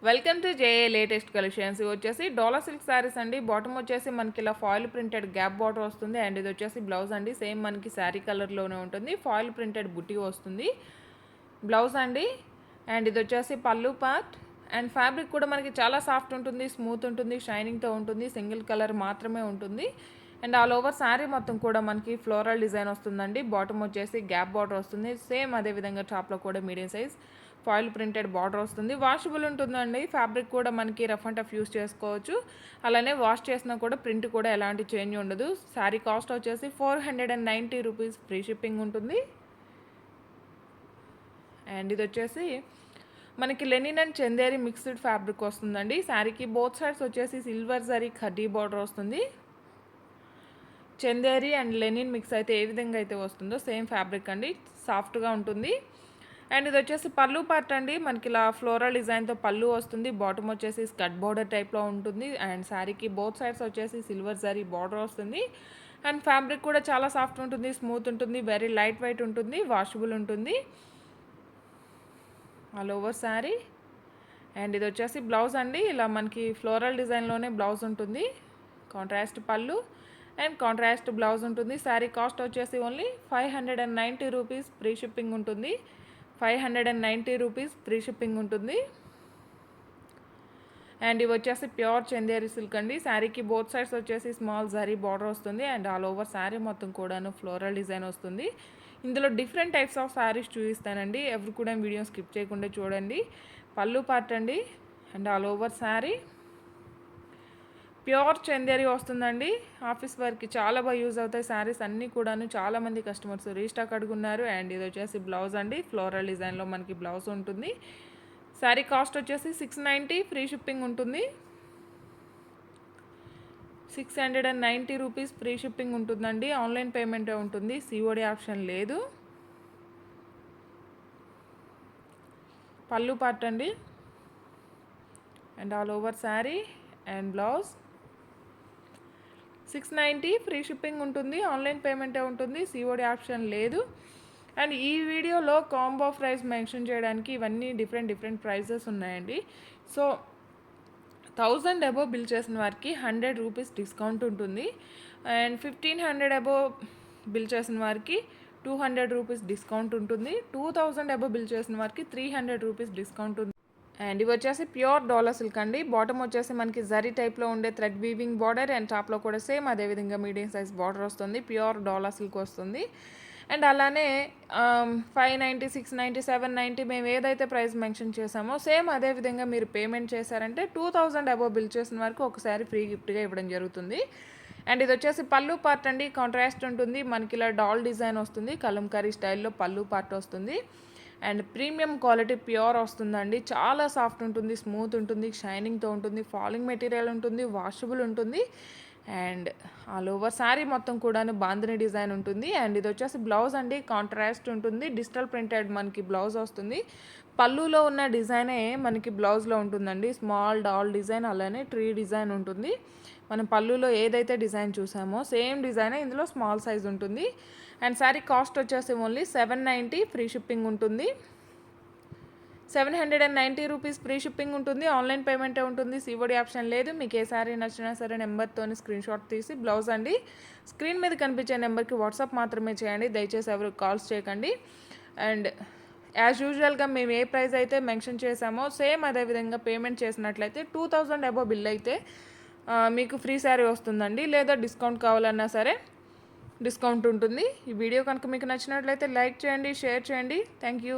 Welcome to J A latest collections. ఇది వచ్చేసి dollar silk saris అండి. బాటమ్ వచ్చేసి మనకి ఇలా ఫాయిల్ ప్రింటెడ్ గ్యాప్ బార్డర్ వస్తుంది. అండ్ ఇది వచ్చేసి బ్లౌజ్ అండి. సేమ్ మనకి శారీ కలర్లోనే ఉంటుంది. ఫాయిల్ ప్రింటెడ్ బుట్టి వస్తుంది బ్లౌజ్ అండి. అండ్ ఇది వచ్చేసి పళ్ళు పార్ట్. అండ్ ఫ్యాబ్రిక్ కూడా మనకి చాలా సాఫ్ట్ ఉంటుంది, స్మూత్ ఉంటుంది, షైనింగ్తో ఉంటుంది. సింగిల్ కలర్ మాత్రమే ఉంటుంది. అండ్ ఆల్ ఓవర్ శారీ మొత్తం కూడా మనకి ఫ్లోరల్ డిజైన్ వస్తుందండి. బాటమ్ వచ్చేసి గ్యాప్ బార్డర్ వస్తుంది. సేమ్ అదేవిధంగా టాప్లో కూడా medium size foil printed border వస్తుంది. వాషబుల్ ఉంటుందండి. ఫ్యాబ్రిక్ కూడా మనకి రఫ్ అండ్ టఫ్ యూస్ చేసుకోవచ్చు. అలానే వాష్ చేసినా కూడా ప్రింట్ కూడా ఎలాంటి చేంజ్ ఉండదు. శారీ కాస్ట్ వచ్చేసి 490 రూపీస్, ఫ్రీ షిప్పింగ్ ఉంటుంది. అండ్ ఇది వచ్చేసి మనకి Lenin and Chanderi mixed fabric వస్తుందండి. శారీకి బోత్ సైడ్స్ వచ్చేసి సిల్వర్ జరీ ఖడ్డీ బార్డర్ వస్తుంది. చందేరి అండ్ లెనిన్ మిక్స్ అయితే ఏ విధంగా అయితే వస్తుందో సేమ్ ఫ్యాబ్రిక్ అండి, సాఫ్ట్గా ఉంటుంది. అండ్ ఇది వచ్చేసి పళ్ళు పార్ట్ అండి. మనకి ఇలా ఫ్లోరల్ డిజైన్తో పళ్ళు వస్తుంది. బాటమ్ వచ్చేసి స్కర్ట్ బార్డర్ టైప్లో ఉంటుంది. అండ్ శారీకి బోత్ సైడ్స్ వచ్చేసి సిల్వర్ జరీ బార్డర్ వస్తుంది. అండ్ ఫ్యాబ్రిక్ కూడా చాలా సాఫ్ట్ ఉంటుంది, స్మూత్ ఉంటుంది, వెరీ లైట్ వెయిట్ ఉంటుంది, వాషబుల్ ఉంటుంది ఆల్ ఓవర్ శారీ. అండ్ ఇది వచ్చేసి బ్లౌజ్ అండి. ఇలా మనకి ఫ్లోరల్ డిజైన్లోనే బ్లౌజ్ ఉంటుంది. కాంట్రాస్ట్ పళ్ళు అండ్ కాంట్రాస్ట్ బ్లౌజ్ ఉంటుంది. శారీ కాస్ట్ వచ్చేసి ఓన్లీ 590 రూపీస్, ఫ్రీ షిప్పింగ్ ఉంటుంది. 590 రూపీస్, ఫ్రీ షిప్పింగ్ ఉంటుంది. అండ్ ఇవి వచ్చేసి ప్యూర్ చందేరి సిల్క్ అండి. శారీకి బోత్ సైడ్స్ వచ్చేసి స్మాల్ జరీ బార్డర్ వస్తుంది. అండ్ ఆల్ ఓవర్ శారీ మొత్తం కూడాను ఫ్లోరల్ డిజైన్ వస్తుంది. ఇందులో డిఫరెంట్ టైప్స్ ఆఫ్ శారీస్ చూపిస్తానండి. ఎవరు కూడా వీడియో స్కిప్ చేయకుండా చూడండి. పళ్ళు పార్ట్ అండి. And all over sari pure Chanderi వస్తుందండి. ఆఫీస్ వర్క్కి చాలా బాగా యూజ్ అవుతాయి శారీస్ అన్నీ కూడాను. చాలామంది కస్టమర్స్ రీస్టాక్ అడుగున్నారు. అండ్ ఇది వచ్చేసి బ్లౌజ్ అండి. ఫ్లోరల్ డిజైన్లో మనకి బ్లౌజ్ ఉంటుంది. శారీ కాస్ట్ వచ్చేసి 690, ఫ్రీ షిప్పింగ్ ఉంటుంది. 690 రూపీస్, ఫ్రీ షిప్పింగ్ ఉంటుందండి. ఆన్లైన్ పేమెంటే ఉంటుంది, సిఓడి ఆప్షన్ లేదు. పళ్ళు పార్ట్ అండి. And all over sari and blouse 690, free shipping ఉంటుంది. ఆన్లైన్ పేమెంటే ఉంటుంది, సిఓడి ఆప్షన్ లేదు. అండ్ ఈ వీడియోలో కాంబో ప్రైస్ మెన్షన్ చేయడానికి ఇవన్నీ డిఫరెంట్ ప్రైజెస్ ఉన్నాయండి. సో 1000 అబోవ్ బిల్ చేసిన వారికి 100 రూపీస్ డిస్కౌంట్ ఉంటుంది. అండ్ 1500 అబోవ్ బిల్ చేసిన వారికి 200 రూపీస్ డిస్కౌంట్ ఉంటుంది. 2000 అబోవ్ బిల్ చేసిన వారికి 300 రూపీస్ డిస్కౌంట్ ఉంటుంది. అండ్ ఇవి వచ్చేసి ప్యూర్ డాలర్ సిల్క్ అండి. బాటమ్ వచ్చేసి మనకి జరీ టైప్లో ఉండే థ్రెడ్ వీవింగ్ బార్డర్. అండ్ టాప్లో కూడా సేమ్ అదేవిధంగా మీడియం సైజ్ బార్డర్ వస్తుంది. ప్యూర్ డాలర్ సిల్క్ వస్తుంది. అండ్ అలానే 590, 690, 790 మేము ఏదైతే ప్రైస్ మెన్షన్ చేసామో సేమ్ అదేవిధంగా మీరు పేమెంట్ చేశారంటే 2000 అబోవ్ బిల్ చేసిన వరకు ఒకసారి ఫ్రీ గిఫ్ట్గా ఇవ్వడం జరుగుతుంది. అండ్ ఇది వచ్చేసి పళ్ళు పార్ట్ అండి. కాంట్రాస్ట్ ఉంటుంది. మనకి ఇలా డాల్ డిజైన్ వస్తుంది. కలంకారీ స్టైల్లో పళ్ళు పార్ట్ వస్తుంది. అండ్ ప్రీమియం క్వాలిటీ ప్యూర్ వస్తుందండి. చాలా సాఫ్ట్ ఉంటుంది, స్మూత్ ఉంటుంది, షైనింగ్తో ఉంటుంది, ఫాలింగ్ మెటీరియల్ ఉంటుంది, వాషబుల్ ఉంటుంది. అండ్ ఆల్ ఓవర్ శారీ మొత్తం కూడాను బాందిని డిజైన్ ఉంటుంది. అండ్ ఇది వచ్చేసి బ్లౌజ్ అండి. కాంట్రాస్ట్ ఉంటుంది. డిజిటల్ ప్రింటెడ్ మనకి బ్లౌజ్ వస్తుంది. పళ్ళులో ఉన్న డిజైనే మనకి బ్లౌజ్లో ఉంటుందండి. స్మాల్ డాల్ డిజైన్, అలానే ట్రీ డిజైన్ ఉంటుంది. మనం పళ్ళులో ఏదైతే డిజైన్ చూసామో సేమ్ డిజైనే ఇందులో స్మాల్ సైజ్ ఉంటుంది. అండ్ శారీ కాస్ట్ వచ్చేసి ఓన్లీ 790, ఫ్రీ షిప్పింగ్ ఉంటుంది. 790 రూపీస్, ఫ్రీ షిప్పింగ్ ఉంటుంది. ఆన్లైన్ పేమెంటే ఉంటుంది, సిఓడి ఆప్షన్ లేదు. మీకు ఏ శారీ నచ్చినా సరే నెంబర్తో స్క్రీన్ షాట్ తీసి బ్లౌజ్ అండి స్క్రీన్ మీద కనిపించే నెంబర్కి వాట్సాప్ మాత్రమే చేయండి. దయచేసి ఎవరు కాల్స్ చేయకండి. అండ్ యాజ్ యూజువల్గా మేము ఏ ప్రైస్ అయితే మెన్షన్ చేసామో సేమ్ అదేవిధంగా పేమెంట్ చేసినట్లయితే 2000 అబోవ్ బిల్ అయితే మీకు ఫ్రీ శారీ వస్తుందండి. లేదా డిస్కౌంట్ కావాలన్నా సరే డిస్కౌంట్ ఉంటుంది. ఈ వీడియో కనుక మీకు నచ్చినట్లయితే లైక్ చేయండి, షేర్ చేయండి. Thank you.